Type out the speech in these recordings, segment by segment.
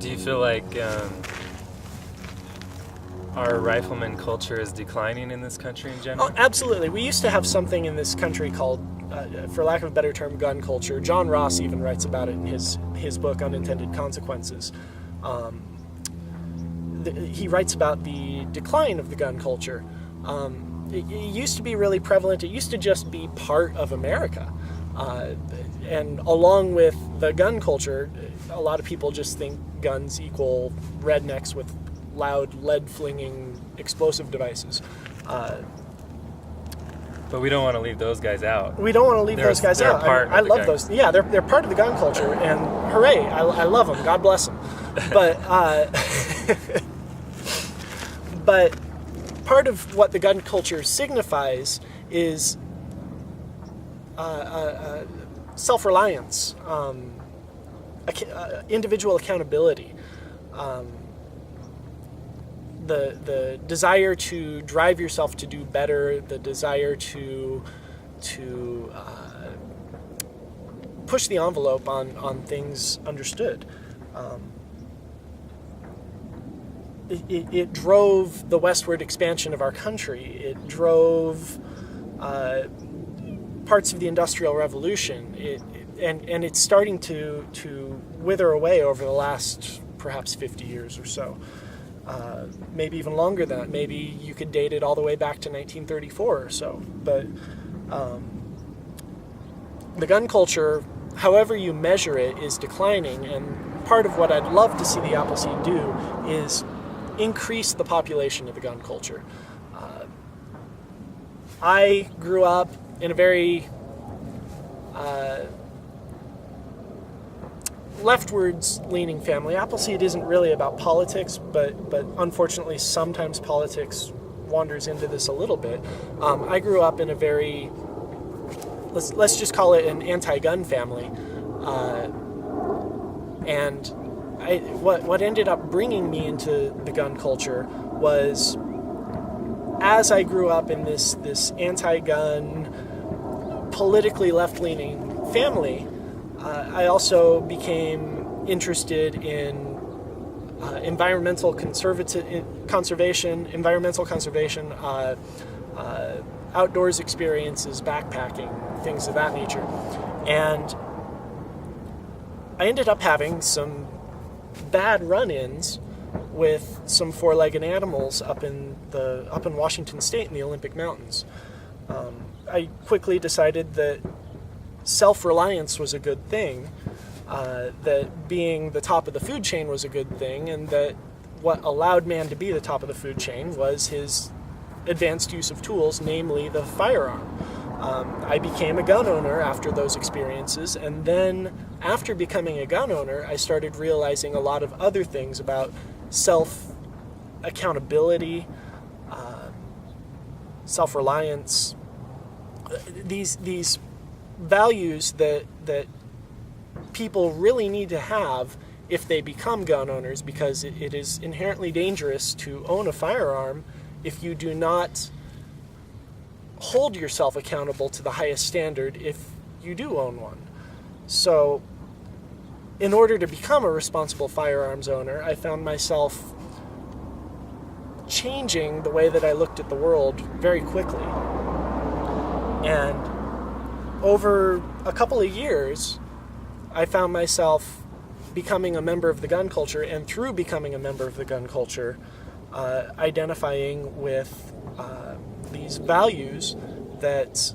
Do you feel like our rifleman culture is declining in this country in general? Oh, absolutely. We used to have something in this country called, for lack of a better term, gun culture. John Ross even writes about it in his book, Unintended Consequences. He writes about the decline of the gun culture. It used to be really prevalent. It used to just be part of America. And along with the gun culture, a lot of people just think guns equal rednecks with loud, lead-flinging explosive devices. But we don't want to leave those guys out. We don't want to leave those guys out. I love those. Yeah, they're part of the gun culture, and hooray, I love them. God bless them. But but part of what the gun culture signifies is self-reliance, individual accountability, the desire to drive yourself to do better, the desire to push the envelope on things understood. It drove the westward expansion of our country. It drove parts of the Industrial Revolution. And it's starting to wither away over the last perhaps 50 years or so. Maybe even longer than that. Maybe you could date it all the way back to 1934 or so. But the gun culture, however you measure it, is declining. And part of what I'd love to see the Appleseed do is increase the population of the gun culture. I grew up in a very leftwards leaning family. Appleseed isn't really about politics, but unfortunately sometimes politics wanders into this a little bit. I grew up in a very, let's just call it an anti-gun family, and what ended up bringing me into the gun culture was, as I grew up in this anti-gun, politically left-leaning family, I also became interested in environmental conservation, outdoors experiences, backpacking, things of that nature. And I ended up having some bad run-ins with some four-legged animals up in Washington State in the Olympic Mountains. I quickly decided that self-reliance was a good thing, that being the top of the food chain was a good thing, and that what allowed man to be the top of the food chain was his advanced use of tools, namely the firearm. I became a gun owner after those experiences, and then after becoming a gun owner, I started realizing a lot of other things about self-accountability, self-reliance, these values that people really need to have if they become gun owners, because it is inherently dangerous to own a firearm if you do not hold yourself accountable to the highest standard if you do own one. So, in order to become a responsible firearms owner, I found myself changing the way that I looked at the world very quickly. And over a couple of years, I found myself becoming a member of the gun culture, and through becoming a member of the gun culture, identifying with these values that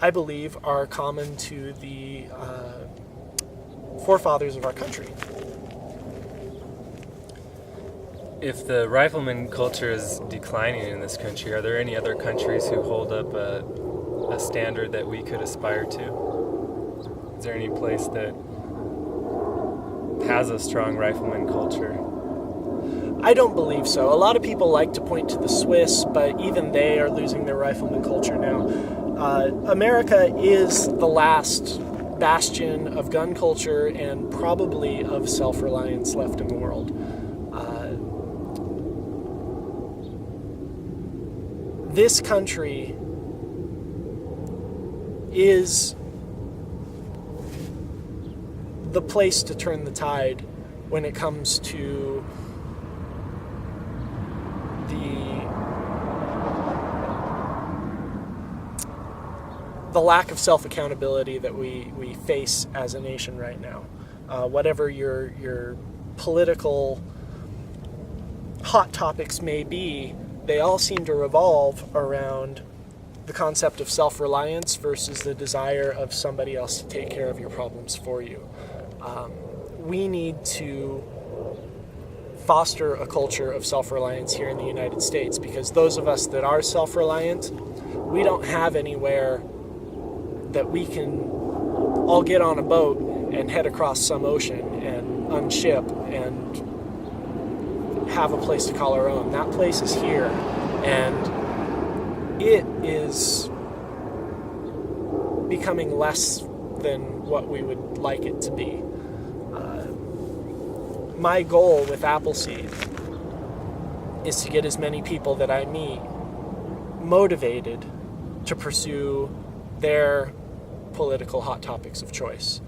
I believe are common to the forefathers of our country. If the rifleman culture is declining in this country, are there any other countries who hold up a standard that we could aspire to? Is there any place that has a strong rifleman culture? I don't believe so. A lot of people like to point to the Swiss, but even they are losing their rifleman culture now. America is the last bastion of gun culture and probably of self-reliance left in the world. This country is the place to turn the tide when it comes to the lack of self-accountability that we face as a nation right now. Whatever your political hot topics may be, they all seem to revolve around the concept of self-reliance versus the desire of somebody else to take care of your problems for you. We need to foster a culture of self-reliance here in the United States, because those of us that are self-reliant, we don't have anywhere that we can all get on a boat and head across some ocean and unship and have a place to call our own. That place is here, and it is becoming less than what we would like it to be. My goal with Appleseed is to get as many people that I meet motivated to pursue their political hot topics of choice.